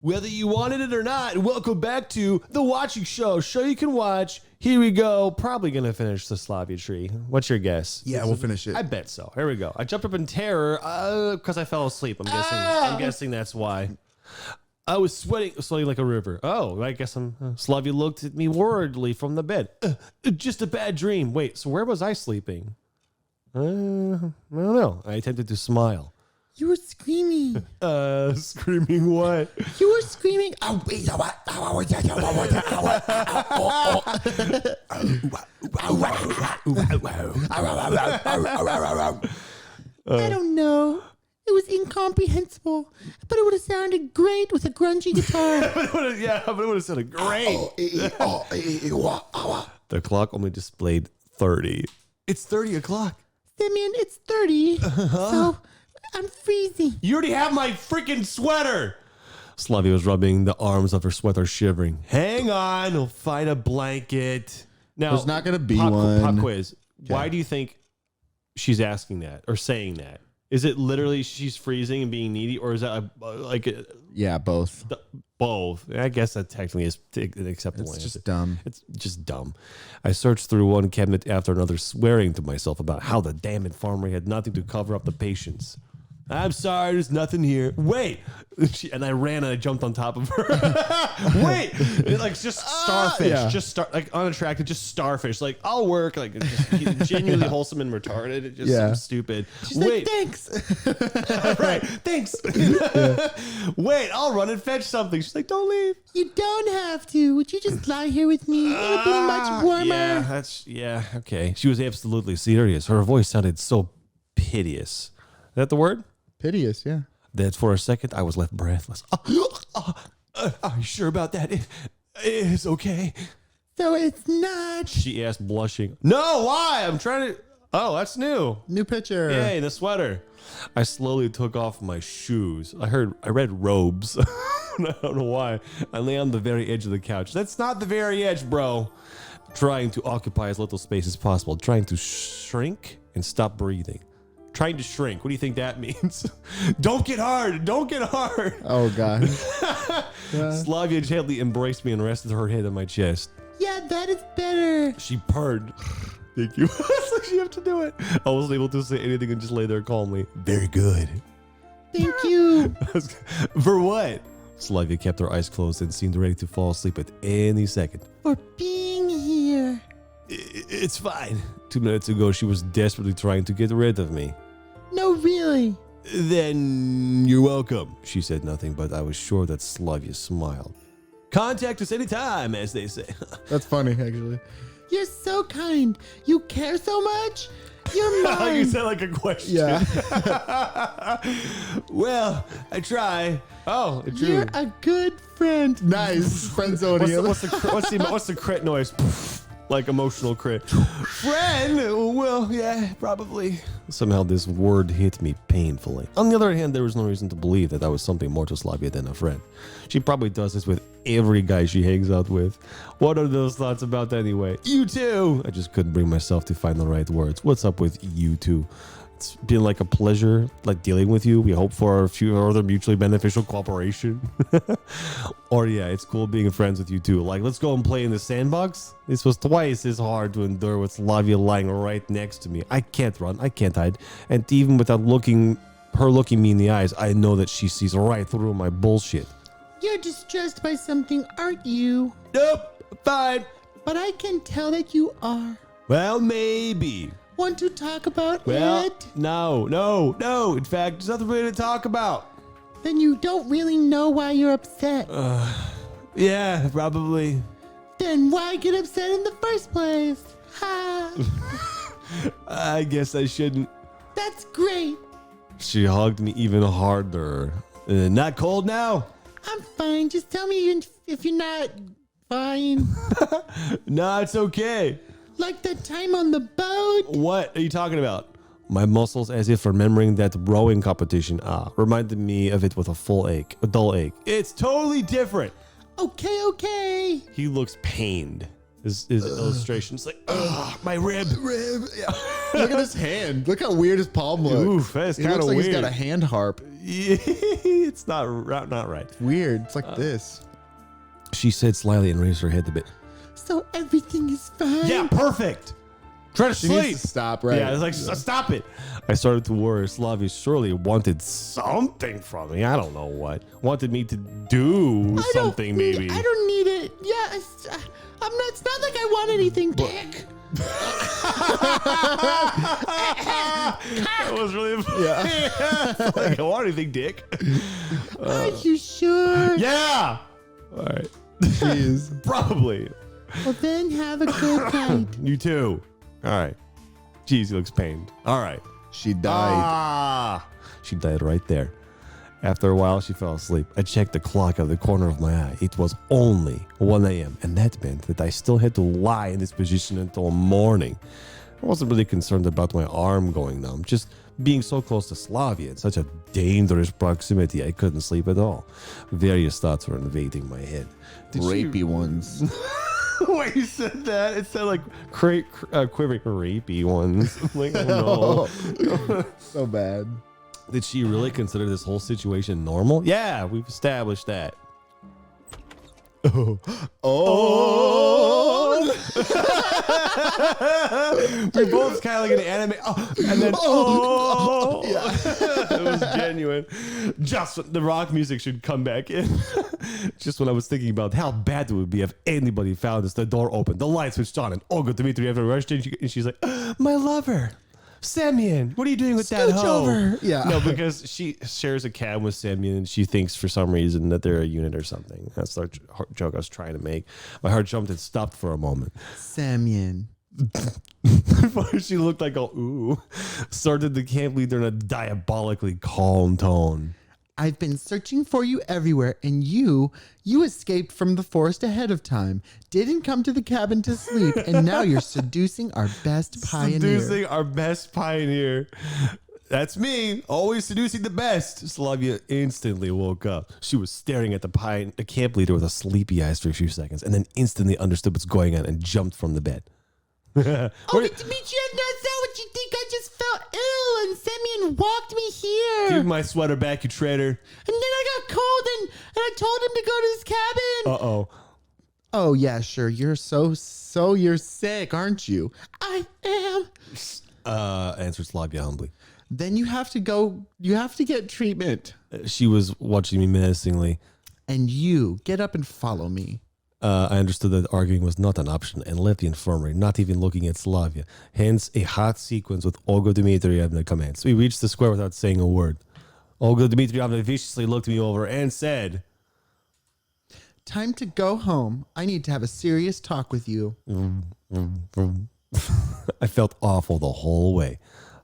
Whether you wanted it or not, welcome back to The Watching Show. Show you can watch. Here we go. Probably going to finish the Slavia tree. What's your guess? Yeah, we'll finish it. I bet so. Here we go. I jumped up in terror because I fell asleep. I'm guessing that's why. I was sweating like a river. Oh, I guess Slavia looked at me worriedly from the bed. Just a bad dream. Wait, so where was I sleeping? I don't know. I attempted to smile. You were screaming. Screaming what? You were screaming. I don't know. It was incomprehensible, but it would have sounded great with a grungy guitar. But it would have sounded great. The clock only displayed 30. It's 30 o'clock. Simeon, it's 30. So I'm freezing. You already have my freaking sweater. Slavia was rubbing the arms of her sweater, shivering. Hang on, we'll find a blanket. Now, there's not going to be one. Pop quiz. Okay. Why do you think she's asking that or saying that? Is it literally she's freezing and being needy, or is that Yeah, both. Both? I guess that technically is an acceptable answer. It's just dumb. It's just dumb. I searched through one cabinet after another, swearing to myself about how the damn infirmary had nothing to cover up the patients. I'm sorry, there's nothing here. Wait. And I ran and I jumped on top of her. Wait. Like just starfish. Yeah. Just like unattractive, just starfish. Like I'll work. Like just genuinely wholesome and retarded. It's just so stupid. She's like, thanks. Right. Thanks. Wait, I'll run and fetch something. She's like, don't leave. You don't have to. Would you just lie here with me? It'll be much warmer. Okay. She was absolutely serious. Her voice sounded so piteous. Is that the word? Piteous, yeah. That for a second, I was left breathless. Are you sure about that? It's okay. So it's not. She asked, blushing. No, why? I'm trying to. Oh, that's new. New picture. Yay, the sweater. I slowly took off my shoes. I read robes. I don't know why. I lay on the very edge of the couch. That's not the very edge, bro. Trying to occupy as little space as possible. Trying to shrink and stop breathing. Trying to shrink. What do you think that means? Don't get hard. Don't get hard. Oh, God. Slavia gently embraced me and rested her head on my chest. Yeah, that is better. She purred. Thank you. It's like she have to do it. I wasn't able to say anything and just lay there calmly. Very good. Thank you. For what? Slavia kept her eyes closed and seemed ready to fall asleep at any second. For being here. It's fine. 2 minutes ago, she was desperately trying to get rid of me. No, really. Then you're welcome. She said nothing, but I was sure that Slavia smiled. Contact us anytime, as they say. That's funny, actually. You're so kind. You care so much. You're mine. You said like a question. Yeah. Well, I try. Oh, true. You're a good friend. Nice. Friend zone. What's the crit noise? Like emotional crit. Friend? Well, yeah, probably. Somehow this word hit me painfully. On the other hand, there was no reason to believe that I was something more to Slavia than a friend. She probably does this with every guy she hangs out with. What are those thoughts about anyway? You too! I just couldn't bring myself to find the right words. What's up with you two? It's been like a pleasure, like dealing with you. We hope for a few other mutually beneficial cooperation. Or yeah, it's cool being friends with you too. Like, let's go and play in the sandbox. This was twice as hard to endure with Slavia lying right next to me. I can't run, I can't hide. And even without looking me in the eyes, I know that she sees right through my bullshit. You're distressed by something, aren't you? Nope, fine. But I can tell that you are. Well, maybe. Want to talk about it? No. In fact, there's nothing really to talk about. Then you don't really know why you're upset. Yeah, probably. Then why get upset in the first place? Ha! I guess I shouldn't. That's great. She hugged me even harder. Not cold now? I'm fine. Just tell me if you're not fine. No, it's okay. Like that time on the boat? What are you talking about? My muscles, as if remembering that rowing competition, reminded me of it with a dull ache. It's totally different. Okay. He looks pained. His illustration. It's like, my rib. Yeah. Look at his hand. Look how weird his palm looks. Oof, that's It kind looks of like weird. he's got a hand harp. It's not right. Weird. It's like this. She said slyly and raised her head a bit. So everything is fine. Yeah, perfect. Try to She sleep. needs to stop, right? Yeah, it's like, stop it. I started to worry. Slavia surely wanted something from me. I don't know what. Wanted me to do something, maybe. I don't need it. Yeah, I'm not. It's not like I want anything, Dick. That was really funny. Yeah. Like, I want anything, Dick. Are you sure? Yeah. All right. Jeez. Probably. Well, then have a good night. You too. All right. Jeez, he looks pained. All right. She died. Ah. She died right there. After a while, she fell asleep. I checked the clock out of the corner of my eye. It was only 1 a.m., and that meant that I still had to lie in this position until morning. I wasn't really concerned about my arm going numb, just being so close to Slavia in such a dangerous proximity, I couldn't sleep at all. Various thoughts were invading my head. Rapey ones. Wait, you said that? It sounded like quivering rapey ones. Like, oh no. So bad. Did she really consider this whole situation normal? Yeah, we've established that. Oh. We both kind of like an anime. Oh, and then yeah. It was genuine. Just the rock music should come back in. Just when I was thinking about how bad it would be if anybody found us, the door opened, the light switched on, and Olga Dmitriyevna rushed in, and she's like, "My lover, Semyon, what are you doing with that hoe?" over. Yeah. No, because she shares a cab with Semyon, and she thinks for some reason that they're a unit or something. That's the joke I was trying to make. My heart jumped and stopped for a moment. Semyon. She looked like, ooh. Started the camp leader in a diabolically calm tone. I've been searching for you everywhere, and you escaped from the forest ahead of time, didn't come to the cabin to sleep, and now you're seducing our best pioneer. Seducing our best pioneer. That's me, always seducing the best. Slavia instantly woke up. She was staring at the camp leader with a sleepy eyes for a few seconds, and then instantly understood what's going on and jumped from the bed. Oh, Dmitriyevna, is that what you think? I just felt ill, and Semyon walked me here. Give my sweater back, you traitor. And then I got cold, and I told him to go to his cabin. Uh-oh. Oh, yeah, sure. You're you're sick, aren't you? I am. Answered Slavia humbly. Then you have to get treatment. She was watching me menacingly. And you get up and follow me. I understood that arguing was not an option and left the infirmary, not even looking at Slavia. Hence, a hot sequence with Olga Dmitriyevna commenced. We reached the square without saying a word. Olga Dmitriyevna viciously looked me over and said, Time to go home. I need to have a serious talk with you. I felt awful the whole way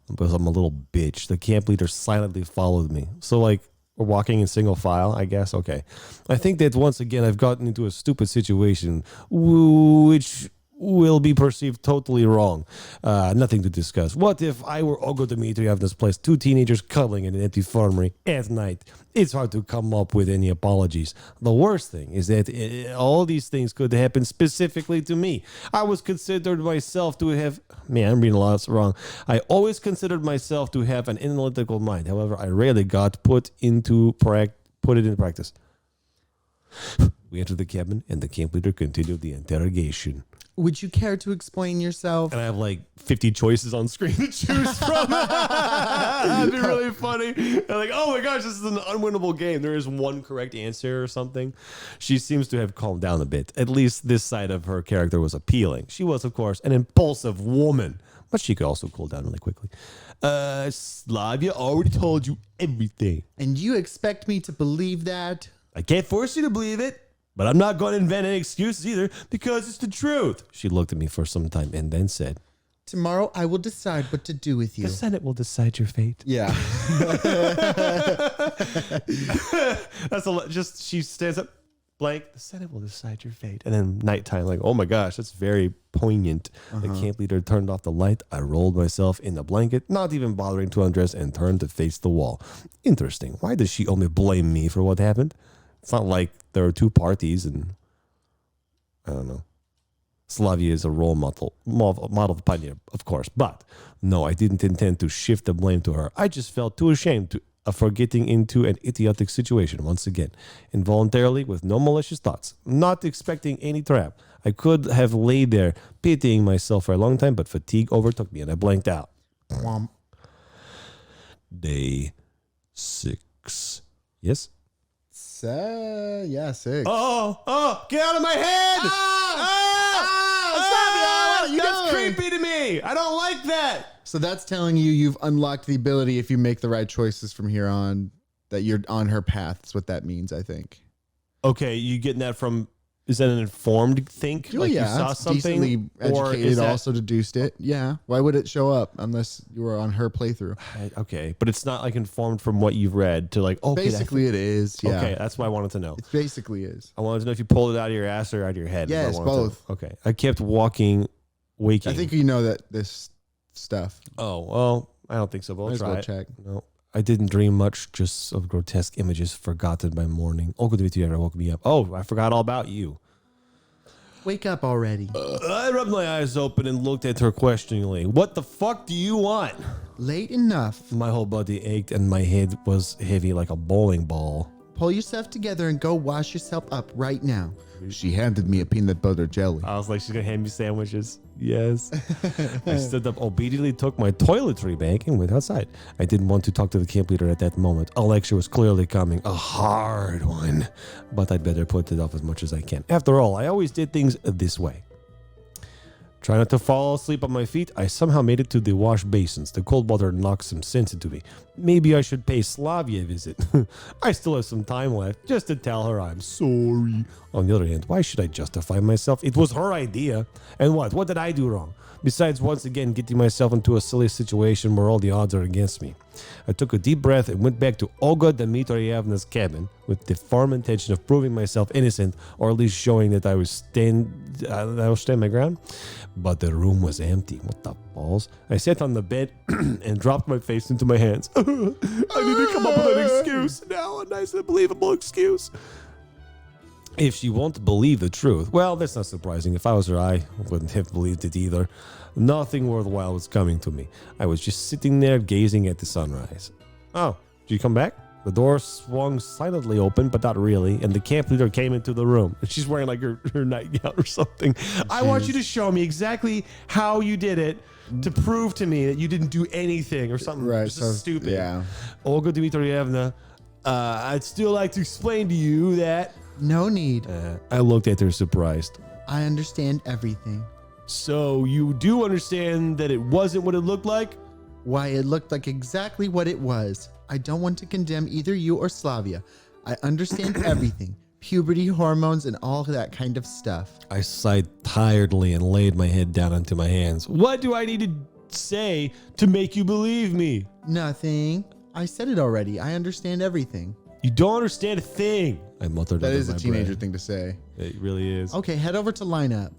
because I'm a little bitch. The camp leader silently followed me. So, like, we're walking in single file, I guess. Okay. I think that once again I've gotten into a stupid situation, which will be perceived totally wrong. Nothing to discuss. What if I were Olga Dmitriyevna's place, two teenagers cuddling in an empty infirmary at night? It's hard to come up with any apologies. The worst thing is that all these things could happen specifically to me. I was considered myself to have... Man, I'm reading a lot wrong. I always considered myself to have an analytical mind. However, I rarely got put it into practice. We entered the cabin, and the camp leader continued the interrogation. Would you care to explain yourself? And I have like 50 choices on screen to choose from. That'd be really funny. And like, oh my gosh, this is an unwinnable game. There is one correct answer or something. She seems to have calmed down a bit. At least this side of her character was appealing. She was, of course, an impulsive woman, but she could also cool down really quickly. Slavia already told you everything. And you expect me to believe that? I can't force you to believe it. But I'm not going to invent any excuses either because it's the truth. She looked at me for some time and then said, Tomorrow I will decide what to do with you. The Senate will decide your fate. Yeah. That's a lot. Just she stands up, blank. The Senate will decide your fate. And then nighttime, like, oh my gosh, that's very poignant. The camp leader turned off the light. I rolled myself in the blanket, not even bothering to undress, and turned to face the wall. Interesting. Why does she only blame me for what happened? It's not like there are two parties and I don't know. Slavia is a role model pioneer, of course. But no, I didn't intend to shift the blame to her. I just felt too ashamed for getting into an idiotic situation once again, involuntarily with no malicious thoughts, not expecting any trap. I could have laid there pitying myself for a long time, but fatigue overtook me and I blanked out. Day 6. Yes? 6. Oh, get out of my head! Slavia, what are you That's doing? creepy to me. I don't like that. So that's telling you you've unlocked the ability, if you make the right choices from here on, that you're on her path. That's what that means, I think. Okay, you getting that from? Is that an informed think? Oh, Like yeah, you saw it's something, decently or educated, is that also deduced it. Yeah. Why would it show up unless you were on her playthrough? okay? But it's not like informed from what you've read to like. Okay, Basically, it is. Yeah. okay, that's what I wanted to know. It basically is. I wanted to know if you pulled it out of your ass or out of your head. is what I Yes, wanted to know. both. Okay, I kept waking. I think you know that this stuff. Oh well, I don't think so. But Might I'll as try well it. check. No, I didn't dream much, just of grotesque images forgotten by morning. Oh, good to you ever woke me up. Oh, I forgot all about you. Wake up already. I rubbed my eyes open and looked at her questioningly. What the fuck do you want? Late enough. My whole body ached and my head was heavy like a bowling ball. Pull yourself together and go wash yourself up right now. She handed me a peanut butter jelly. I was like, she's gonna hand me sandwiches. Yes. I stood up, obediently took my toiletry bag and went outside. I didn't want to talk to the camp leader at that moment. A lecture was clearly coming, a hard one. But I'd better put it off as much as I can. After all, I always did things this way. Trying not to fall asleep on my feet, I somehow made it to the wash basins. The cold water knocked some sense into me. Maybe I should pay Slavia a visit. I still have some time left just to tell her I'm sorry. On the other hand, why should I justify myself? It was her idea. And what? What did I do wrong? Besides, once again, getting myself into a silly situation where all the odds are against me. I took a deep breath and went back to Olga Dmitrievna's cabin with the firm intention of proving myself innocent, or at least showing that I will stand my ground. But the room was empty. What the balls? I sat on the bed and dropped my face into my hands. I need to come up with an excuse now, a nice and believable excuse. If she won't believe the truth, well, that's not surprising. If I was her, I wouldn't have believed it either. Nothing worthwhile was coming to me. I was just sitting there gazing at the sunrise. Oh, did you come back? The door swung silently open, but not really, and the camp leader came into the room. She's wearing like her nightgown or something. I want you to show me exactly how you did it to prove to me that you didn't do anything or something just stupid. Yeah. Olga Dmitrievna, I'd still like to explain to you that... No need. I looked at her surprised. I understand everything. So you do understand that it wasn't what it looked like? Why, it looked like exactly what it was. I don't want to condemn either you or Slavia. I understand everything. Puberty, hormones, and all that kind of stuff. I sighed tiredly and laid my head down onto my hands. What do I need to say to make you believe me? Nothing. I said it already. I understand everything. You don't understand a thing, I muttered. That under is a my teenager breath. thing to say. It really is. Okay, head over to lineup.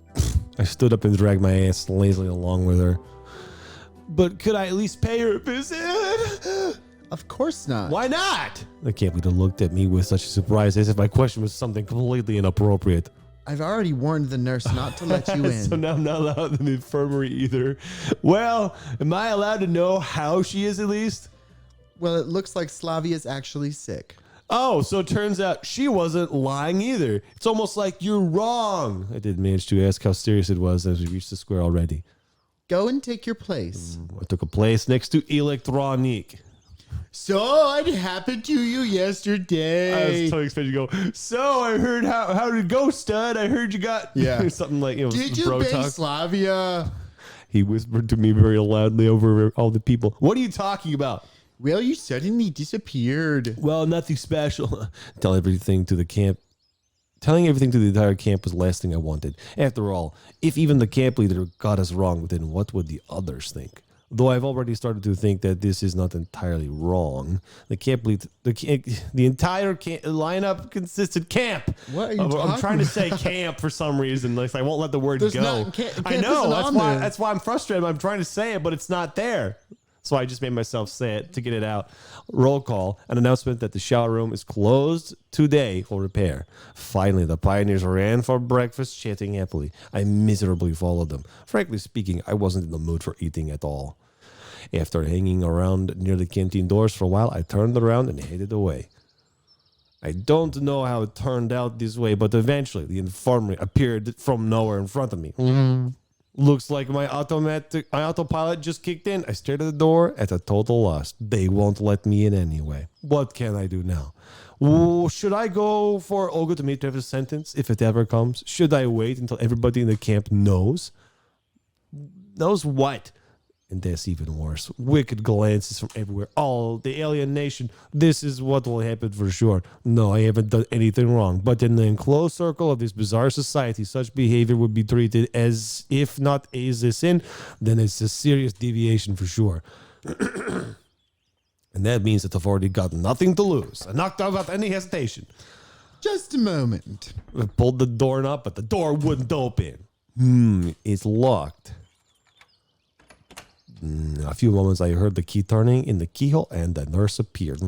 I stood up and dragged my ass lazily along with her. But could I at least pay her a visit? Of course not. Why not? The camp leader looked at me with such a surprise as if my question was something completely inappropriate. I've already warned the nurse not to let you in. So now I'm not allowed in the infirmary either. Well, am I allowed to know how she is at least? Well, it looks like Slavia's actually sick. Oh, so it turns out she wasn't lying either. It's almost like you're wrong. I did manage to ask how serious it was as we reached the square already. Go and take your place. I took a place next to Electronique. So, what happened to you yesterday? I was totally expecting you to go, so I heard how did it go, stud? I heard you got something like, Did you bro bang talk. Slavia? He whispered to me very loudly over all the people. What are you talking about? Well, you suddenly disappeared. Well, nothing special. Telling everything to the entire camp was the last thing I wanted. After all, if even the camp leader got us wrong, then what would the others think? Though I've already started to think that this is not entirely wrong. The entire lineup consisted camp. What are you I'm talking trying to about? say camp for some reason. Like I won't let the word There's go. not- camp I know. isn't on there. That's why I'm frustrated. I'm trying to say it, but it's not there. So I just made myself say it to get it out. Roll call. An announcement that the shower room is closed today for repair. Finally, the pioneers ran for breakfast, chatting happily. I miserably followed them. Frankly speaking, I wasn't in the mood for eating at all. After hanging around near the canteen doors for a while, I turned around and headed away. I don't know how it turned out this way, but eventually the infirmary appeared from nowhere in front of me. Looks like my autopilot just kicked in. I stared at the door at a total loss. They won't let me in anyway. What can I do now? Should I go for Olga Dmitrievna's sentence if it ever comes? Should I wait until everybody in the camp knows? Knows what? And that's even worse. Wicked glances from everywhere. All the alien nation. This is what will happen for sure. No, I haven't done anything wrong. But in the enclosed circle of this bizarre society, such behavior would be treated as, if not as a sin, then it's a serious deviation for sure. And that means that I've already got nothing to lose. I knocked out without any hesitation. Just a moment. I pulled the door knob, but the door wouldn't open. It's locked. A few moments, I heard the key turning in the keyhole, and the nurse appeared.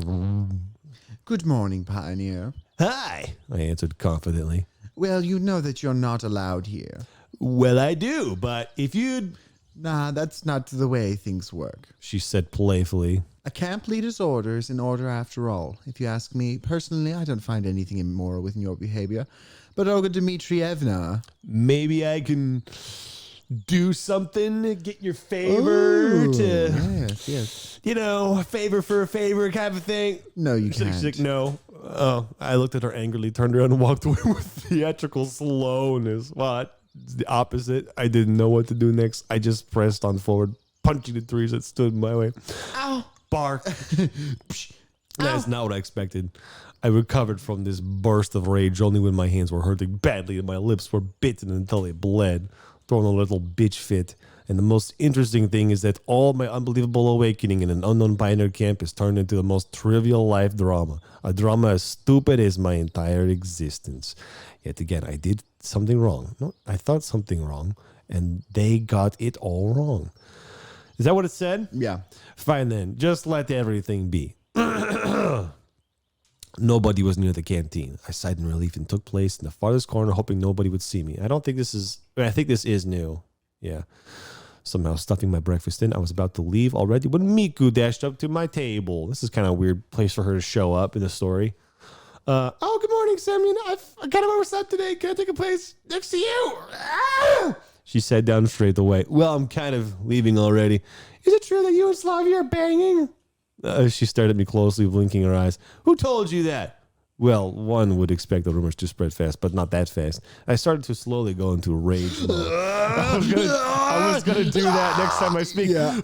Good morning, Pioneer. Hi, I answered confidently. Well, you know that you're not allowed here. Well, I do, but if you'd... Nah, that's not the way things work. She said playfully. A camp leader's orders in order after all. If you ask me, personally, I don't find anything immoral within your behavior. But Olga Dmitrievna... Maybe I can... do something, get your favor Yes. You know, favor for a favor kind of thing. No, you She's can't. like, no. Oh, I looked at her angrily, turned around and walked away with theatrical slowness. What? It's the opposite. I didn't know what to do next. I just pressed on forward, punching the trees that stood in my way. Ow. Bark. That's not what I expected. I recovered from this burst of rage only when my hands were hurting badly and my lips were bitten until they bled. Throwing a little bitch fit. And the most interesting thing is that all my unbelievable awakening in an unknown pioneer camp is turned into the most trivial life drama. A drama as stupid as my entire existence. Yet again, I did something wrong. No, I thought something wrong, and they got it all wrong. Is that what it said? Yeah. Fine then. Just let everything be. Nobody was near the canteen. I sighed in relief and took place in the farthest corner, hoping nobody would see me. I think this is new. Yeah. Somehow stuffing my breakfast in, I was about to leave already when Miku dashed up to my table. This is kind of a weird place for her to show up in the story. Oh, good morning, Semyon. I kind of overslept today. Can I take a place next to you? Ah! She sat down straight away. Well, I'm kind of leaving already. Is it true that you and Slavia are banging? She stared at me closely, blinking her eyes. Who told you that? Well, one would expect the rumors to spread fast, but not that fast. I started to slowly go into rage mode. I was gonna do that next time I speak. Yeah.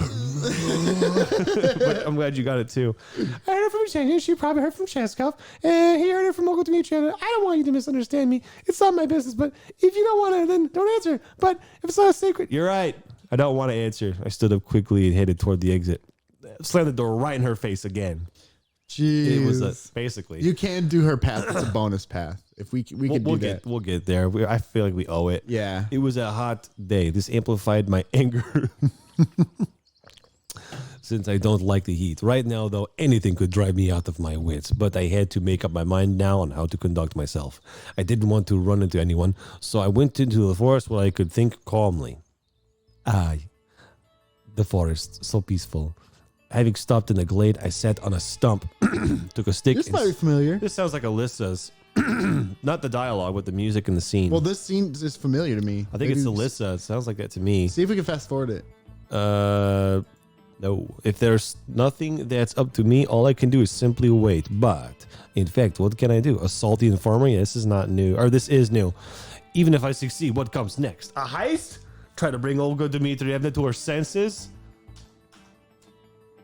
But I'm glad you got it too. I heard it from Shania. She probably heard from Cheskov. And he heard it from Olga Dmitrievna. I don't want you to misunderstand me. It's not my business, but if you don't want to, then don't answer. But if it's not a secret, you're right. I don't want to answer. I stood up quickly and headed toward the exit. Slammed the door right in her face again. Jeez. It was basically. You can do her path. It's a bonus path. If we could do that. We'll get there. I feel like we owe it. Yeah. It was a hot day. This amplified my anger. Since I don't like the heat. Right now, though, anything could drive me out of my wits. But I had to make up my mind now on how to conduct myself. I didn't want to run into anyone, so I went into the forest where I could think calmly. The forest, so peaceful. Having stopped in the glade, I sat on a stump, took a stick. This might be familiar. This sounds like Alyssa's. Not the dialogue, but the music and the scene. Well, this scene is familiar to me. I think it's Alyssa. It sounds like that to me. See if we can fast forward it. No. If there's nothing that's up to me, all I can do is simply wait. But, in fact, what can I do? Assault the infirmary? This is not new. Or this is new. Even if I succeed, what comes next? A heist? Try to bring Olga Dmitrievna to her senses?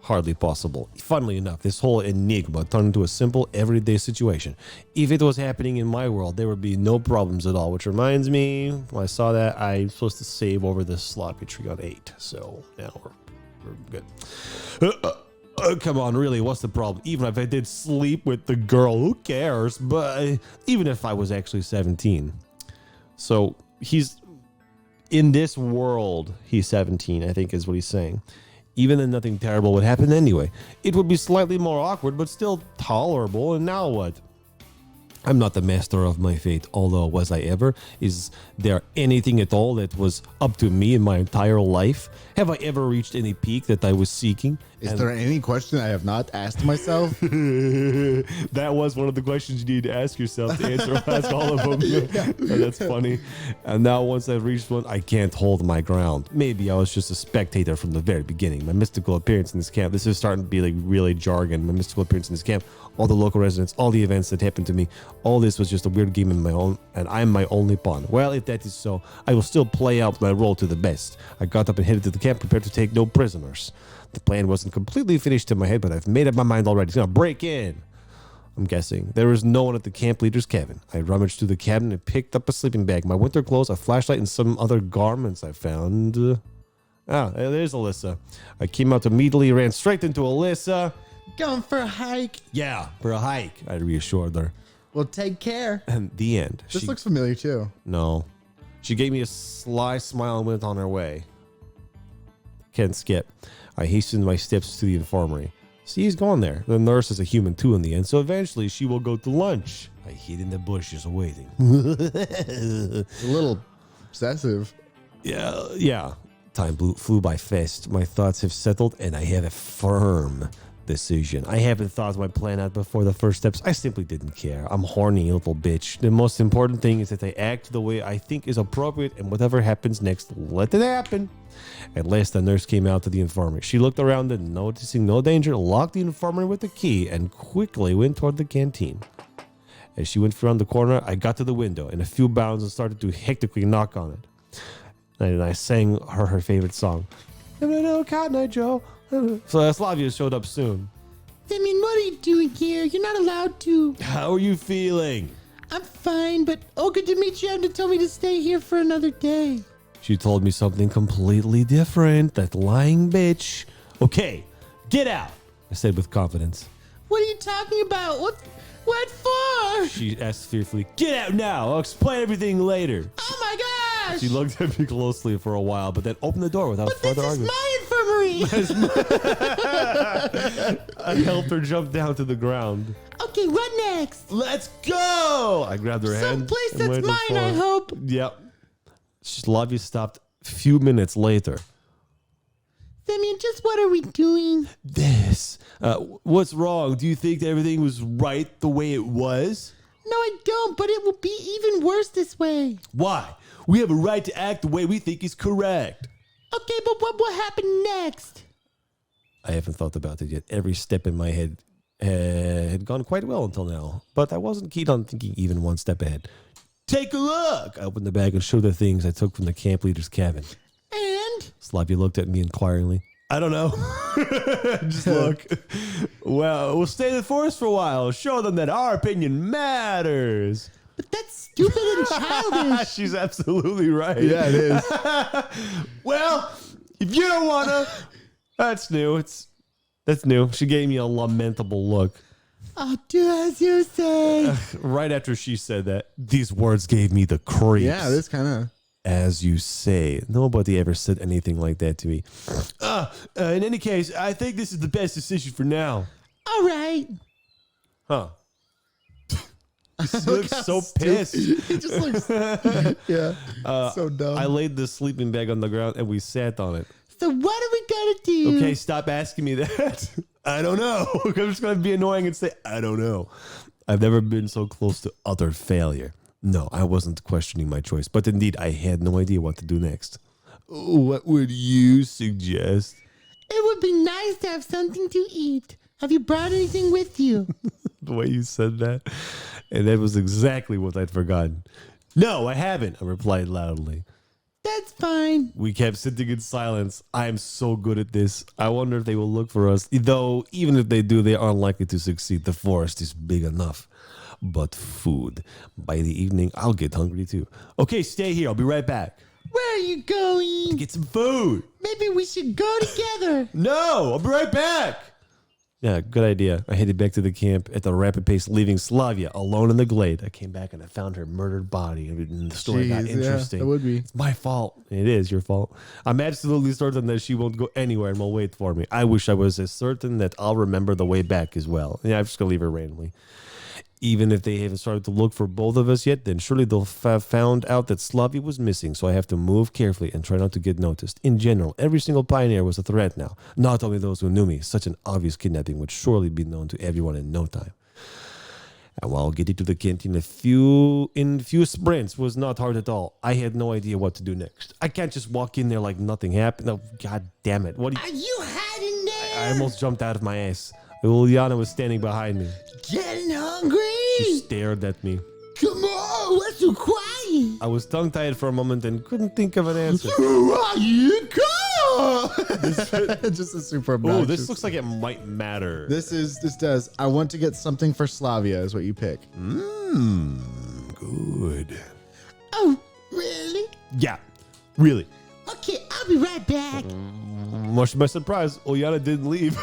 Hardly possible. Funnily enough, this whole enigma turned into a simple, everyday situation. If it was happening in my world, there would be no problems at all. Which reminds me, when I saw that, I'm supposed to save over this sloppy tree on 8. So now we're good. Come on, really, what's the problem? Even if I did sleep with the girl, who cares? But even if I was actually 17. So he's in this world, he's 17, I think is what he's saying. Even then, nothing terrible would happen anyway. It would be slightly more awkward, but still tolerable. And now what? I'm not the master of my fate, although was I ever? Is there anything at all that was up to me in my entire life? Have I ever reached any peak that I was seeking? Is there any question I have not asked myself? That was one of the questions you need to ask yourself to ask all of them. That's funny. And now once I've reached one, I can't hold my ground. Maybe I was just a spectator from the very beginning. My mystical appearance in this camp, this is starting to be like really jargon. My mystical appearance in this camp, all the local residents, all the events that happened to me, all this was just a weird game in my own, and I'm my only pawn. Well, if that is so, I will still play out my role to the best. I got up and headed to the camp, prepared to take no prisoners. The plan wasn't completely finished in my head, but I've made up my mind already. It's gonna break in. I'm guessing. There was no one at the camp leader's cabin. I rummaged through the cabin and picked up a sleeping bag, my winter clothes, a flashlight, and some other garments I found. There's Alyssa. I came out immediately, ran straight into Alyssa. Going for a hike. Yeah, for a hike, I reassured her. Well, take care. And the end. This looks familiar too. No. She gave me a sly smile and went on her way. Can't skip. I hastened my steps to the infirmary. See, he's gone there. The nurse is a human too in the end, so eventually she will go to lunch. I hid in the bushes waiting. A little obsessive. Yeah. Time flew by fast. My thoughts have settled, and I have a firm decision. I haven't thought my plan out before the first steps. I simply didn't care. I'm horny little bitch. The most important thing is that I act the way I think is appropriate, and whatever happens next, let it happen. At last, the nurse came out to the infirmary. She looked around and, noticing no danger, locked the infirmary with the key and quickly went toward the canteen. As she went around the corner, I got to the window in a few bounds and started to hectically knock on it. And I sang her favorite song. Cotton Eye Joe. So Slavia showed up soon. Simeon, what are you doing here? You're not allowed to. How are you feeling? I'm fine, but Olga Dmitrievna told me to stay here for another day. She told me something completely different. That lying bitch. Okay, get out, I said with confidence. What are you talking about? What for? She asked fearfully. Get out now. I'll explain everything later. Oh my gosh! She looked at me closely for a while, but then opened the door without But this further is argument. my infirmary. I helped her jump down to the ground. Okay, what next? Let's go! I grabbed her hand. Someplace and that's went mine, forward. I hope. Yep. Slavia stopped a few minutes later. Simeon, just what are we doing? This. What's wrong? Do you think that everything was right the way it was? No, I don't, but it will be even worse this way. Why? We have a right to act the way we think is correct. Okay, but what will happen next? I haven't thought about it yet. Every step in my head had gone quite well until now, but I wasn't keen on thinking even one step ahead. Take a look! I opened the bag and showed the things I took from the camp leader's cabin. And? Slavia looked at me inquiringly. I don't know. Just look. Well, we'll stay in the forest for a while. Show them that our opinion matters. But that's stupid and childish. She's absolutely right. Yeah, it is. Well, if you don't want to, that's new. That's new. She gave me a lamentable look. I'll do as you say. Right after she said that, these words gave me the creeps. Yeah, this kind of. As you say. Nobody ever said anything like that to me. In any case, I think this is the best decision for now. All right. Huh. She looks so pissed. He just looks. Yeah. So dumb. I laid the sleeping bag on the ground and we sat on it. So what are we gonna do? Okay, stop asking me that. I don't know. I'm just going to be annoying and say, I don't know. I've never been so close to utter failure. No, I wasn't questioning my choice, but indeed, I had no idea what to do next. What would you suggest? It would be nice to have something to eat. Have you brought anything with you? The way you said that. And that was exactly what I'd forgotten. No, I haven't, I replied loudly. That's fine. We kept sitting in silence. I am so good at this. I wonder if they will look for us. Though, even if they do, they are unlikely to succeed. The forest is big enough. But food. By the evening, I'll get hungry too. Okay, stay here. I'll be right back. Where are you going? Get some food. Maybe we should go together. No, I'll be right back. Yeah, good idea. I headed back to the camp at the rapid pace, leaving Slavia alone in the glade. I came back and I found her murdered body. And the story got Jeez, yeah, interesting. that would be. It's my fault. It is your fault. I'm absolutely certain that she won't go anywhere and will wait for me. I wish I was as certain that I'll remember the way back as well. Yeah, I'm just going to leave her randomly. Even if they haven't started to look for both of us yet, then surely they'll have found out that Slavia was missing, so I have to move carefully and try not to get noticed. In general, every single pioneer was a threat now, not only those who knew me. Such an obvious kidnapping would surely be known to everyone in no time. And while getting to the canteen in few sprints was not hard at all, I had no idea what to do next. I can't just walk in there like nothing happened. Oh, God damn it. What? Are you hiding there? I almost jumped out of my ass. Uliana was standing behind me. Getting hungry? She stared at me. Come on, what's so quiet? I was tongue-tied for a moment and couldn't think of an answer. Who are you? Come! Just a super Oh, obnoxious. this looks like it might matter. This does. I want to get something for Slavia is what you pick. Good. Oh, really? Yeah, really. Okay, I'll be right back. Much to my surprise, Oyana didn't leave.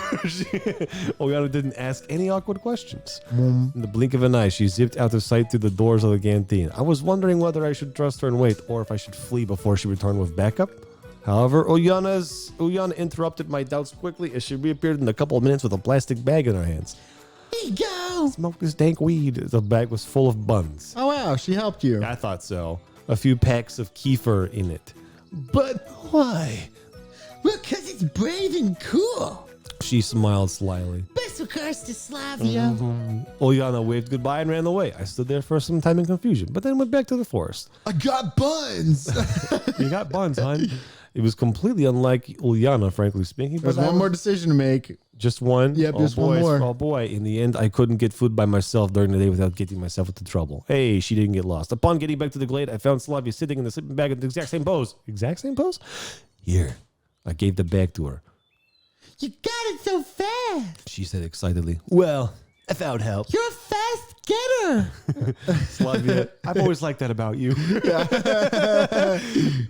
Oyana didn't ask any awkward questions. In the blink of an eye, she zipped out of sight through the doors of the canteen. I was wondering whether I should trust her and wait, or if I should flee before she returned with backup. However, Oyana interrupted my doubts quickly as she reappeared in a couple of minutes with a plastic bag in her hands. Here you go. Smoke this dank weed. The bag was full of buns. Oh wow, she helped you. I thought so. A few packs of kefir in it. But why? Well, because it's brave and cool. She smiled slyly. Best regards to Slavia. Oyana waved goodbye and ran away. I stood there for some time in confusion, but then went back to the forest. I got buns. You got buns, hon. It was completely unlike Uliana, frankly speaking. There's but one more decision to make. Just one? Yep, oh, just one boys. more. Oh, boy. In the end, I couldn't get food by myself during the day without getting myself into trouble. Hey, she didn't get lost. Upon getting back to the glade, I found Slavia sitting in the sleeping bag in the exact same pose. Exact same pose? Here. I gave the bag to her. You got it so fast. She said excitedly, well, I found help. You're a fast getter. Slavia, I've always liked that about you.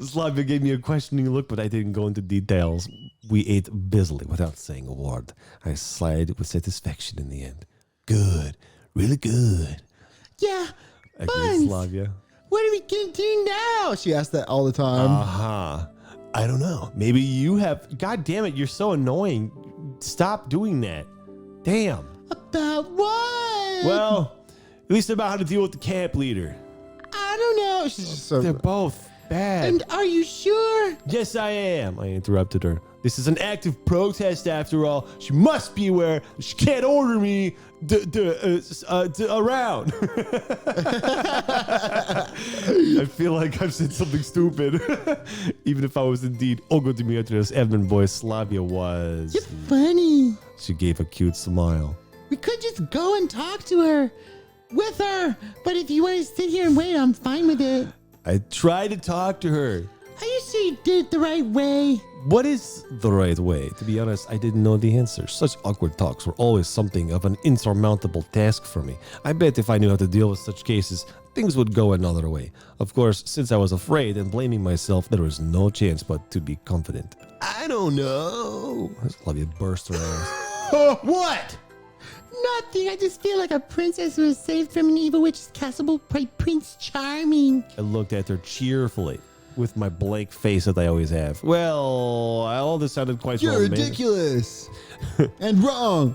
Slavia gave me a questioning look, but I didn't go into details. We ate busily without saying a word. I sighed with satisfaction in the end. Good. Really good. Yeah, Agreed, buns. Slavia. What are we going to do now? She asked that all the time. Uh-huh. I don't know. Maybe you have... God damn it, you're so annoying. Stop doing that. Damn. About what? Well, at least about how to deal with the camp leader. I don't know. She's just so They're both bad. And are you sure? Yes, I am, I interrupted her. This is an active protest after all. She must be aware she can't order me around. I feel like I've said something stupid. Even if I was indeed Olga Dimitriev's admin boy, Slavia was. You're funny. She gave a cute smile. We could just go and talk to her. With her. But if you want to sit here and wait, I'm fine with it. I tried to talk to her. Are you sure you did it the right way? What is the right way? To be honest, I didn't know the answer. Such awkward talks were always something of an insurmountable task for me. I bet if I knew how to deal with such cases, things would go another way. Of course, since I was afraid and blaming myself, there was no chance but to be confident. I don't know. Slavia burst her ass. What? Nothing. I just feel like a princess who was saved from an evil witch's castle by Prince Charming. I looked at her cheerfully with my blank face that I always have. Well, all this sounded quite You're romantic. ridiculous and wrong.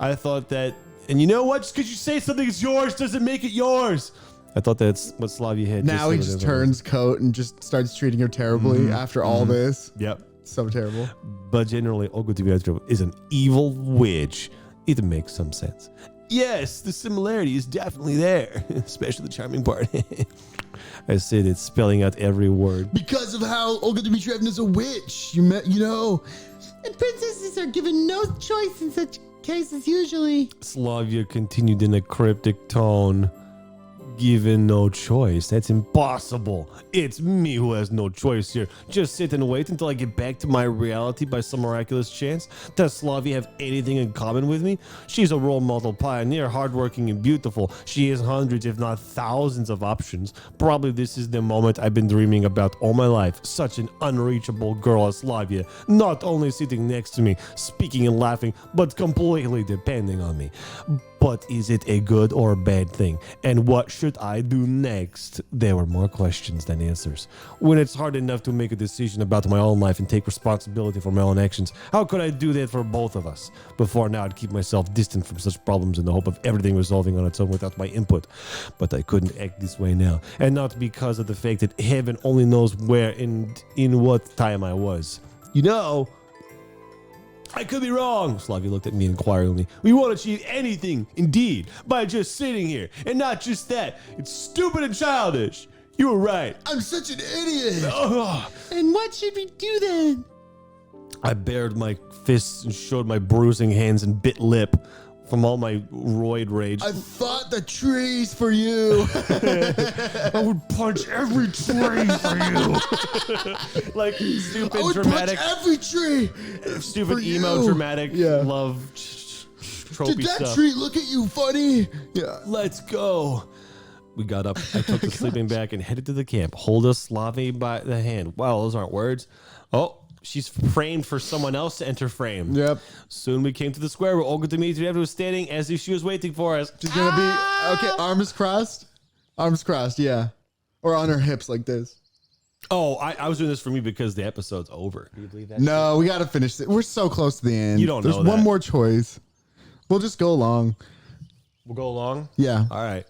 I thought that, and you know what? Just because you say something is yours doesn't make it yours. I thought that's what Slavia had. Now he just turns coat and just starts treating her terribly after all this. Yep. So terrible. But generally, Olga Dimitrieva is an evil witch. It makes some sense. Yes, the similarity is definitely there, especially the charming part. I said it, spelling out every word. Because of how Olga Dmitrievna is a witch. You know. And princesses are given no choice in such cases usually. Slavia continued in a cryptic tone. given no choice. That's impossible. It's me who has no choice here. Just sit and wait until I get back to my reality by some miraculous chance. Does Slavia have anything in common with me? She's a role model pioneer, hardworking and beautiful. She has hundreds, if not thousands of options. Probably this is the moment I've been dreaming about all my life. Such an unreachable girl as Slavia. Not only sitting next to me, speaking and laughing, but completely depending on me. But is it a good or a bad thing? And what should I do next? There were more questions than answers. When it's hard enough to make a decision about my own life and take responsibility for my own actions, how could I do that for both of us? Before now, I'd keep myself distant from such problems in the hope of everything resolving on its own without my input. But I couldn't act this way now. And not because of the fact that heaven only knows where and in what time I was. You know, I could be wrong. Slavia looked at me inquiringly. We won't achieve anything, indeed, by just sitting here. And not just that. It's stupid and childish. You were right. I'm such an idiot. And what should we do then? I bared my fists and showed my bruising hands and bit lip from all my roid rage. I fought the trees for you. I would punch every tree for you. Like stupid, I would dramatic, punch every tree. stupid for emo, you. dramatic love tropey Did that stuff. tree look at you funny? Yeah. Let's go. We got up. I took the sleeping bag and headed to the camp. Hold us, Slavia, by the hand. Wow, those aren't words. Oh, she's framed for someone else to enter frame. Yep. Soon we came to the square where Olga Dmitriyevna was standing as if she was waiting for us. She's gonna be okay. Arms crossed. Arms crossed. Yeah. Or on her hips like this. Oh, I was doing this for me because the episode's over. Do you believe that? No, we gotta finish it. We're so close to the end. You don't There's know one that. more choice. We'll just go along. We'll go along? Yeah. All right.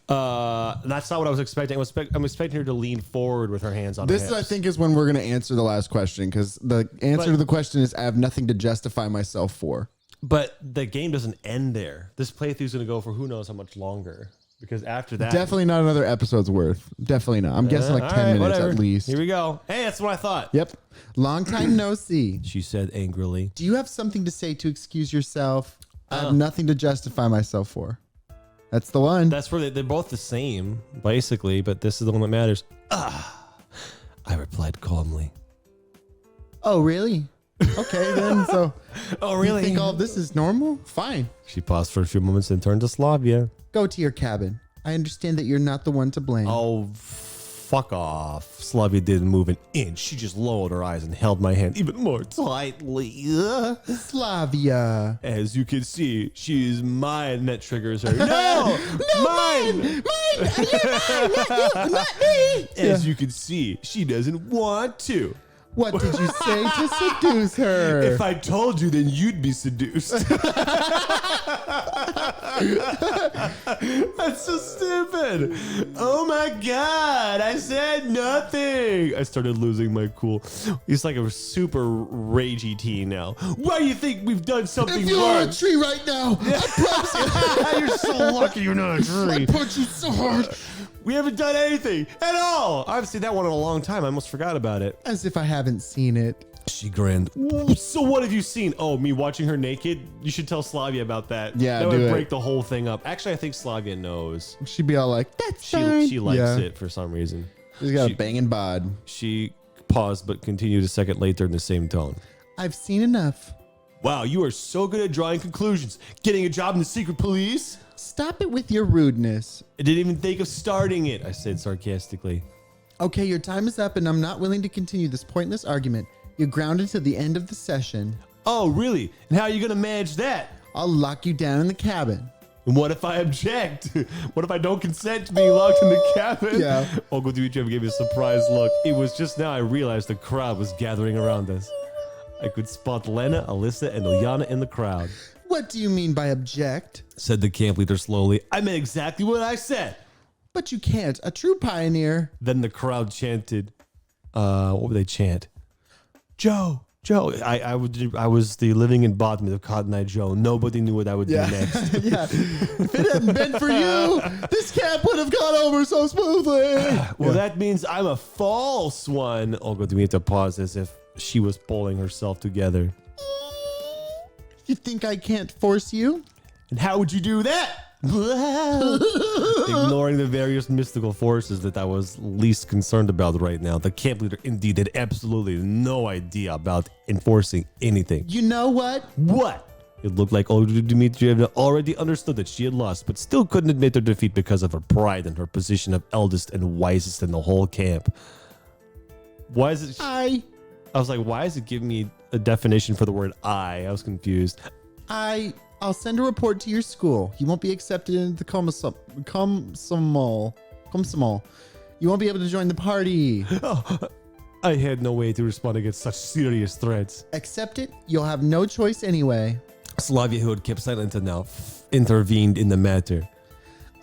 That's not what I was expecting. I'm expecting her to lean forward with her hands on This her is, I hips. think, is when we're gonna answer the last question because the answer But- to the question is I have nothing to justify myself for. But the game doesn't end there. This playthrough's going to go for who knows how much longer. Because after that... Definitely not another episode's worth. Definitely not. I'm guessing like all 10 right, minutes whatever. at least. Here we go. Hey, that's what I thought. Yep. Long time no see. She said angrily. Do you have something to say to excuse yourself? I have nothing to justify myself for. That's the one. That's where they're both the same, basically, but this is the one that matters. I replied calmly. Oh, really? Okay, then. So, Oh, you really? think all of this is normal? Fine. She paused for a few moments and turned to Slavia. Go to your cabin. I understand that you're not the one to blame. Oh, fuck off. Slavia didn't move an inch. She just lowered her eyes and held my hand even more tightly. Slavia. As you can see, she is mine. That triggers her. No! Mine! Mine! You're mine! Not you! Not me! As you can see, she doesn't want to. What did you say to seduce her? If I told you, then you'd be seduced. That's so stupid. Oh my God. I said nothing. I started losing my cool. He's like a super ragey teen now. Why do you think we've done something if you're on a wrong? tree right now, I promise you. You're so lucky you're not a tree. I punch you so hard. We haven't done anything at all. I haven't seen that one in a long time. I almost forgot about it. As if I haven't seen it. She grinned. So what have you seen? Oh, me watching her naked? You should tell Slavia about that. Yeah, that do would it. break the whole thing up. Actually, I think Slavia knows. She'd be all like, that's fine. She likes Yeah. it for some reason. She's got She- a banging bod. She paused but continued a second later in the same tone. I've seen enough. Wow, you are so good at drawing conclusions. Getting a job in the secret police? Stop it with your rudeness. I didn't even think of starting it, I said sarcastically. Okay, your time is up and I'm not willing to continue this pointless argument. You're grounded to the end of the session. Oh, really? And how are you going to manage that? I'll lock you down in the cabin. And what if I object? What if I don't consent to being locked in the cabin? Yeah. Olga Dmitriyevna gave me a surprised look. It was just now I realized the crowd was gathering around us. I could spot Lena, Alyssa, and Ilyana in the crowd. What do you mean by object? Said the camp leader slowly. I meant exactly what I said. But you can't. A true pioneer. Then the crowd chanted. What would they chant? Joe. I was the living embodiment of Cotton Eye Joe. Nobody knew what I would do next. Yeah. If it hadn't been for you, this camp would have gone over so smoothly. Well, that means I'm a false one. Olga Dmitriyevna paused as if she was pulling herself together. You think I can't force you? And how would you do that? Ignoring the various mystical forces that I was least concerned about right now, the camp leader indeed had absolutely no idea about enforcing anything. You know what? What? It looked like older Dmitrievna already understood that she had lost, but still couldn't admit her defeat because of her pride and her position of eldest and wisest in the whole camp. Why is it? I was like, why is it giving me a definition for the word I was confused. I'll send a report to your school. You won't be accepted into the Komsomol. You won't be able to join the party. Oh, I had no way to respond against such serious threats. Accept it. You'll have no choice anyway. Slavia, who had kept silent until now, intervened in the matter.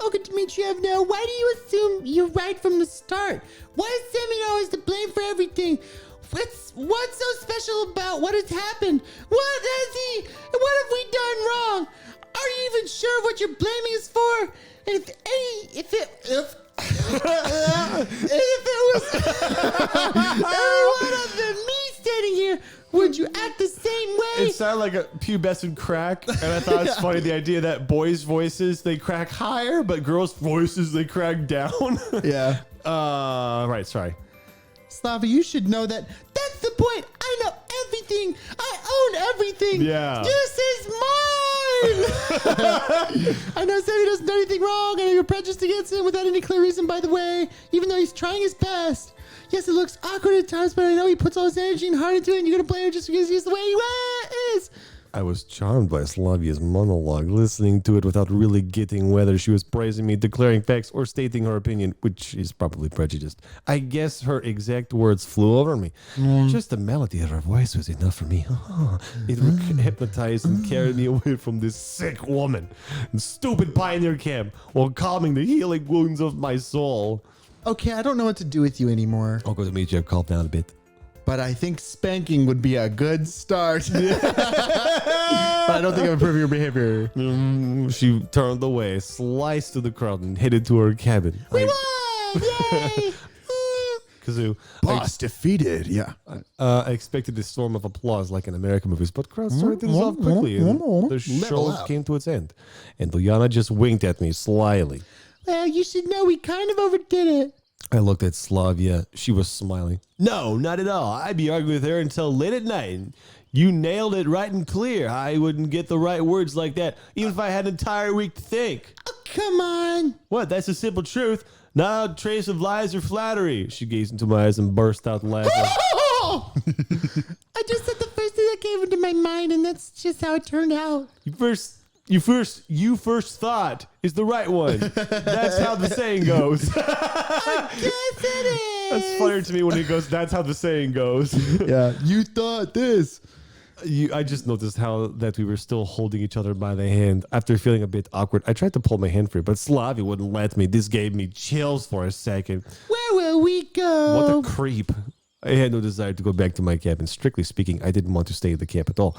Okay, Dmitrievna, why do you assume you're right from the start? Why is Semyon always to blame for everything? What's so special about what has happened? What have we done wrong? Are you even sure what you're blaming us for? And if it was any one other than me standing here, would you act the same way? It sounded like a pubescent crack, and I thought it's funny the idea that boys' voices, they crack higher, but girls' voices, they crack down. Yeah. Right, sorry. Slavia, you should know that. That's the point. I know everything. I own everything. Yeah. This is mine. I know Sammy doesn't do anything wrong. I know you're prejudiced against him without any clear reason, by the way, even though he's trying his best. Yes, it looks awkward at times, but I know he puts all his energy and heart into it, and you're going to blame him just because he's the way he is. I was charmed by Slavia's monologue, listening to it without really getting whether she was praising me, declaring facts, or stating her opinion, which is probably prejudiced. I guess her exact words flew over me. Just the melody of her voice was enough for me. It hypnotized and carried me away from this sick woman and stupid pioneer camp while calming the healing wounds of my soul. Okay, I don't know what to do with you anymore, I'll go to meet you. Calm down a bit. but I think spanking would be a good start. But I don't think it would improve your behavior. She turned away, sliced to the crowd, and headed to her cabin. We won! Yay! Kazoo. Boss defeated. Yeah. I expected a storm of applause like in American movies, but crowds started to dissolve quickly, and the show came to its end. And Liana just winked at me slyly. Well, you should know we kind of overdid it. I looked at Slavia. She was smiling. No, not at all. I'd be arguing with her until late at night. You nailed it right and clear. I wouldn't get the right words like that, even if I had an entire week to think. Oh, come on. What? That's the simple truth. Not a trace of lies or flattery. She gazed into my eyes and burst out laughing. I just said the first thing that came into my mind, and that's just how it turned out. You first thought is the right one. That's how the saying goes. I guess it is. That's funnier to me when he goes, that's how the saying goes. Yeah. You thought this. I just noticed how that we were still holding each other by the hand. After feeling a bit awkward, I tried to pull my hand free, but Slavia wouldn't let me. This gave me chills for a second. Where will we go? What a creep. I had no desire to go back to my cabin. Strictly speaking, I didn't want to stay at the camp at all.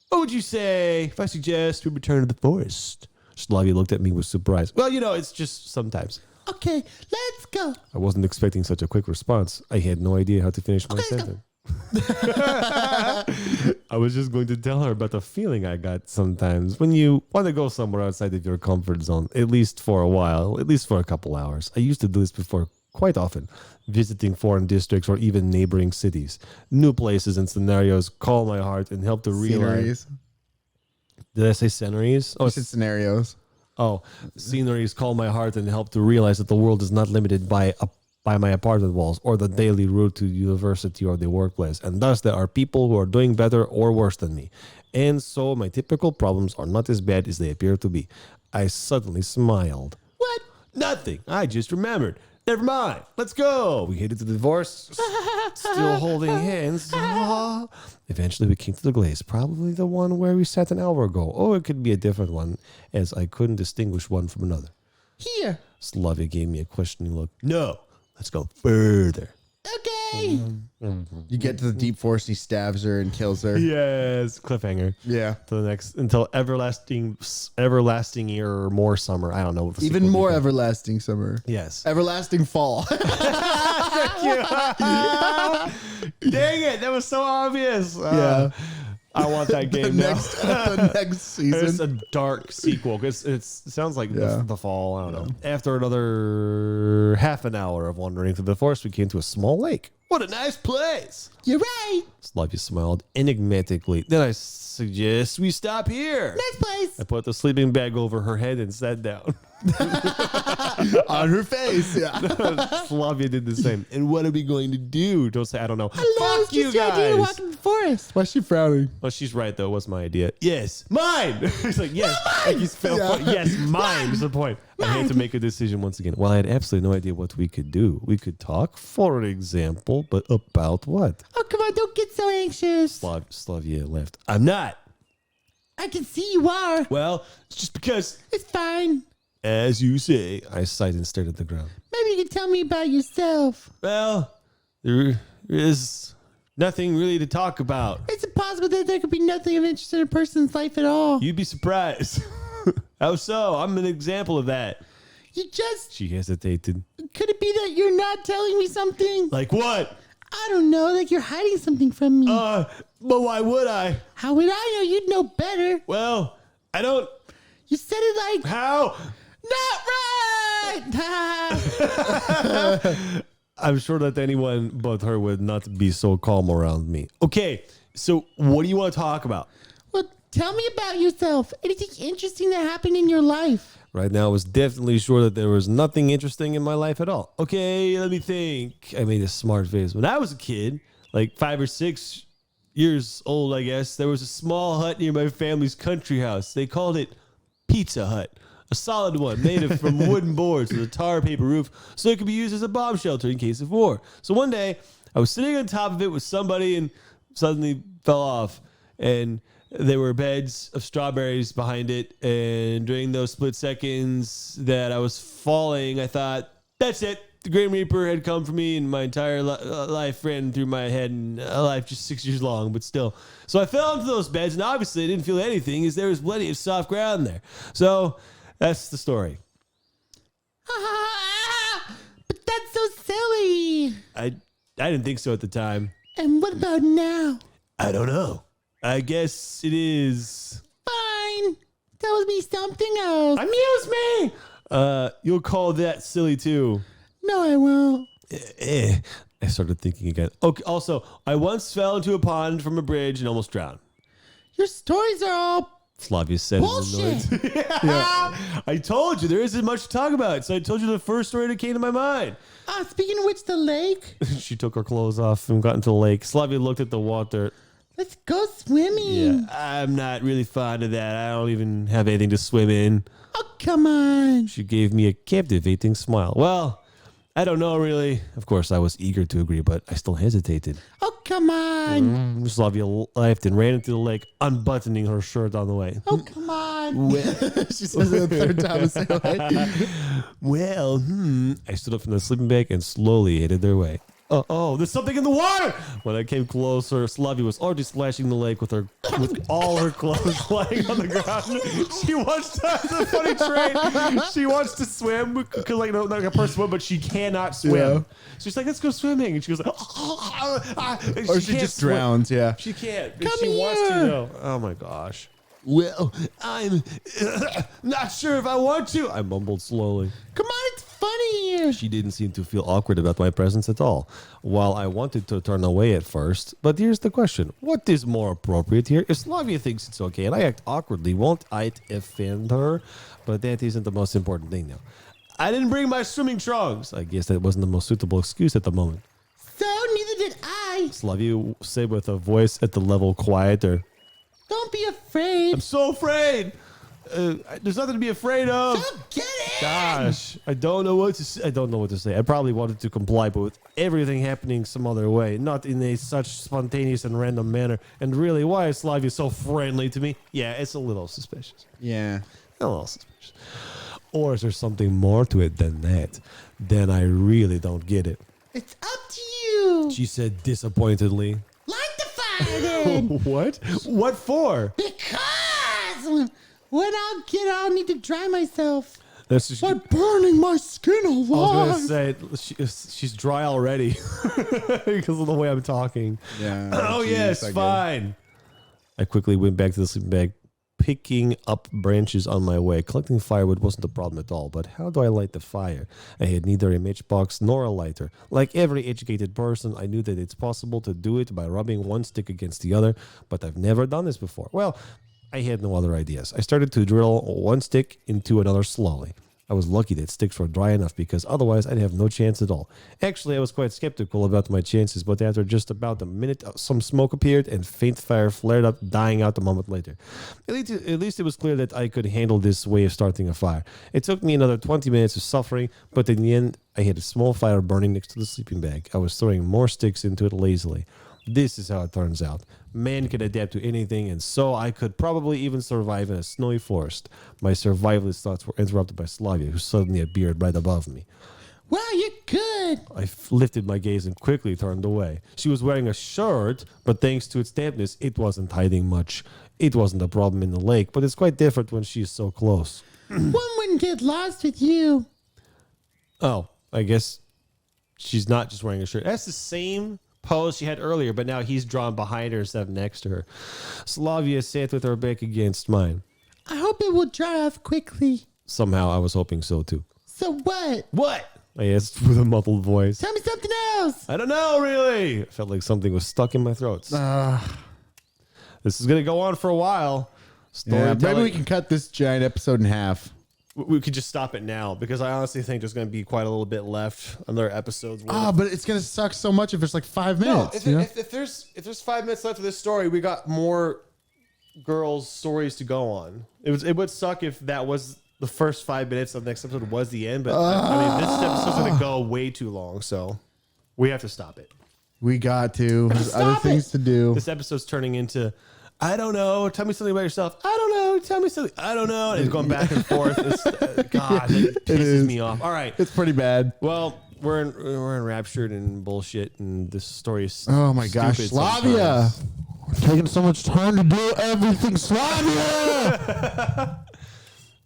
What would you say if I suggest we return to the forest? Slavia looked at me with surprise. Well, it's just sometimes. Okay, let's go. I wasn't expecting such a quick response. I had no idea how to finish my Okay, let's go. sentence. I was just going to tell her about the feeling I got sometimes when you want to go somewhere outside of your comfort zone, at least for a while, at least for a couple hours. I used to do this before quite often, visiting foreign districts or even neighboring cities. New places and scenarios calm my heart and help to realize. Sceneries. Did I say sceneries? Oh, it's scenarios. Oh, sceneries calm my heart and help to realize that the world is not limited by my apartment walls or the daily route to university or the workplace. And thus there are people who are doing better or worse than me. And so my typical problems are not as bad as they appear to be. I suddenly smiled. What? Nothing. I just remembered. Never mind. Let's go. We headed to the divorce, still holding hands. Eventually we came to the glaze, probably the one where we sat an hour ago. Or it could be a different one, as I couldn't distinguish one from another. Here. Slavia gave me a questioning look. No. Let's go further. Okay. You get to the deep forest, he stabs her and kills her. Yes, cliffhanger. Yeah. To the next until everlasting year or more summer. I don't know what the Even sequel more will be. everlasting summer. Yes. Everlasting fall. Dang it, that was so obvious. Yeah. I want that the game now. the next season. It's a dark sequel because it sounds like the fall. I don't know. After another half an hour of wandering through the forest, we came to a small lake. What a nice place! You're right. Slavia smiled enigmatically. Then I suggest we stop here. Nice place. I put the sleeping bag over her head and sat down. On her face. Yeah. Slavia did the same. And what are we going to do? Don't say I don't know. Hello, Fuck you it's just your idea to guys. walk in the forest. Why is she frowning? Well, she's right though. What's my idea? Yes, mine. He's like, yes, like he's yes, mine is the point. I had to make a decision once again. Well, I had absolutely no idea what we could do. We could talk, for example, but about what? Oh, come on, don't get so anxious. Slavia laughed. I'm not. I can see you are. Well, it's just because, It's fine. as you say, I sighed and stared at the ground. Maybe you can tell me about yourself. Well, there is nothing really to talk about. It's impossible that there could be nothing of interest in a person's life at all. You'd be surprised. How so? I'm an example of that. You just, She hesitated. could it be that you're not telling me something? Like what? I don't know, like you're hiding something from me. But why would I? How would I know? You'd know better. Well, I don't. You said it like, How? not right. I'm sure that anyone but her would not be so calm around me. Okay, so what do you want to talk about? Well, tell me about yourself. Anything interesting that happened in your life? Right now, I was definitely sure that there was nothing interesting in my life at all. Okay, let me think. I made a smart face. When I was a kid, like 5 or 6 years old, I guess, there was a small hut near my family's country house. They called it Pizza Hut. A solid one made of from wooden boards with a tar paper roof so it could be used as a bomb shelter in case of war. So one day, I was sitting on top of it with somebody and suddenly fell off. And there were beds of strawberries behind it. And during those split seconds that I was falling, I thought, that's it. The Grim Reaper had come for me, and my entire life ran through my head, and a life just 6 years long, but still. So I fell into those beds, and obviously I didn't feel anything, as there was plenty of soft ground there. So that's the story. But that's so silly. I didn't think so at the time. And what about now? I don't know. I guess it is. Fine. Tell me something else. Amuse me! You'll call that silly too. No, I won't. I started thinking again. Okay, also, I once fell into a pond from a bridge and almost drowned. Your stories are all Slavia said. bullshit. I told you there isn't much to talk about, so I told you the first story that came to my mind. Speaking of which, the lake. She took her clothes off and got into the lake. Slavia looked at the water. Let's go swimming. Yeah, I'm not really fond of that. I don't even have anything to swim in. Oh, come on. She gave me a captivating smile. Well, I don't know really. Of course, I was eager to agree, but I still hesitated. Oh, come on. Slavia laughed and ran into the lake, unbuttoning her shirt on the way. Oh, come on. She says it the third time. I say, Well, I stood up from the sleeping bag and slowly headed their way. Oh, there's something in the water! When I came closer, Slavia was already splashing the lake with all her clothes lying on the ground. She wants to, it's a funny trait. She wants to swim, because like a person swim, but she cannot swim. Yeah. She's like, let's go swimming. And she goes, or she just drowns. Yeah. She can't. Come she wants to, here. though. Oh my gosh. Well, I'm not sure if I want to. I mumbled slowly. Come on, it's funny here. She didn't seem to feel awkward about my presence at all. While I wanted to turn away at first, but here's the question. What is more appropriate here? If Slavia thinks it's okay and I act awkwardly, won't I offend her? But that isn't the most important thing now. I didn't bring my swimming trunks. I guess that wasn't the most suitable excuse at the moment. So, neither did I. Slavia said with a voice at the level quieter. Don't be afraid. I'm so afraid. There's nothing to be afraid of. So get it. Gosh, I don't know what to say. I don't know what to say. I probably wanted to comply, but with everything happening some other way, not in a such spontaneous and random manner. And really, why is Slavia so friendly to me? Yeah, it's a little suspicious. Yeah. A little suspicious. Or is there something more to it than that? Then I really don't get it. It's up to you. She said disappointedly. Light the fire then. What? What for? Because when I'll need to dry myself. That's just, By burning my skin I was alive. going to say, she's dry already because of the way I'm talking. Yeah. Oh, Jeez, yes, I get it. fine. I quickly went back to the sleeping bag, picking up branches on my way. Collecting firewood wasn't a problem at all, but how do I light the fire? I had neither a matchbox nor a lighter. Like every educated person, I knew that it's possible to do it by rubbing one stick against the other, but I've never done this before. Well, I had no other ideas. I started to drill one stick into another slowly. I was lucky that sticks were dry enough because otherwise I'd have no chance at all. Actually, I was quite skeptical about my chances, but after just about a minute, some smoke appeared and faint fire flared up, dying out a moment later. At least it was clear that I could handle this way of starting a fire. It took me another 20 minutes of suffering, but in the end, I had a small fire burning next to the sleeping bag. I was throwing more sticks into it lazily. This is how it turns out. Man can adapt to anything, and so I could probably even survive in a snowy forest. My survivalist thoughts were interrupted by Slavia, who suddenly appeared right above me. Wow, you're good. I lifted my gaze and quickly turned away. She was wearing a shirt, but thanks to its dampness, it wasn't hiding much. It wasn't a problem in the lake, but it's quite different when she's so close. One wouldn't get lost with you. Oh, I guess she's not just wearing a shirt. That's the same pose she had earlier, but now he's drawn behind her instead of next to her. Slavia sat with her back against mine. I hope it will dry off quickly. Somehow I was hoping so too. So what? What? I asked with a muffled voice. Tell me something else. I don't know, really. I felt like something was stuck in my throat. This is going to go on for a while. Maybe we can cut this giant episode in half. We could just stop it now because I honestly think there's going to be quite a little bit left on their episodes. But it's going to suck so much if there's like 5 No, minutes. if there's 5 minutes left of this story, we got more girls' stories to go on. It would suck if that was the first 5 minutes of the next episode was the end. But I mean, this episode's going to go way too long, so we have to stop it. We got to. There's other things to do. This episode's turning into, I don't know, tell me something about yourself. I don't know, tell me something. I don't know. And it's going back and forth. God, it pisses me off. All right. It's pretty bad. Well, we're enraptured and bullshit, and this story is Oh my gosh, stupid Slavia. sometimes. Taking so much time to do everything, Slavia.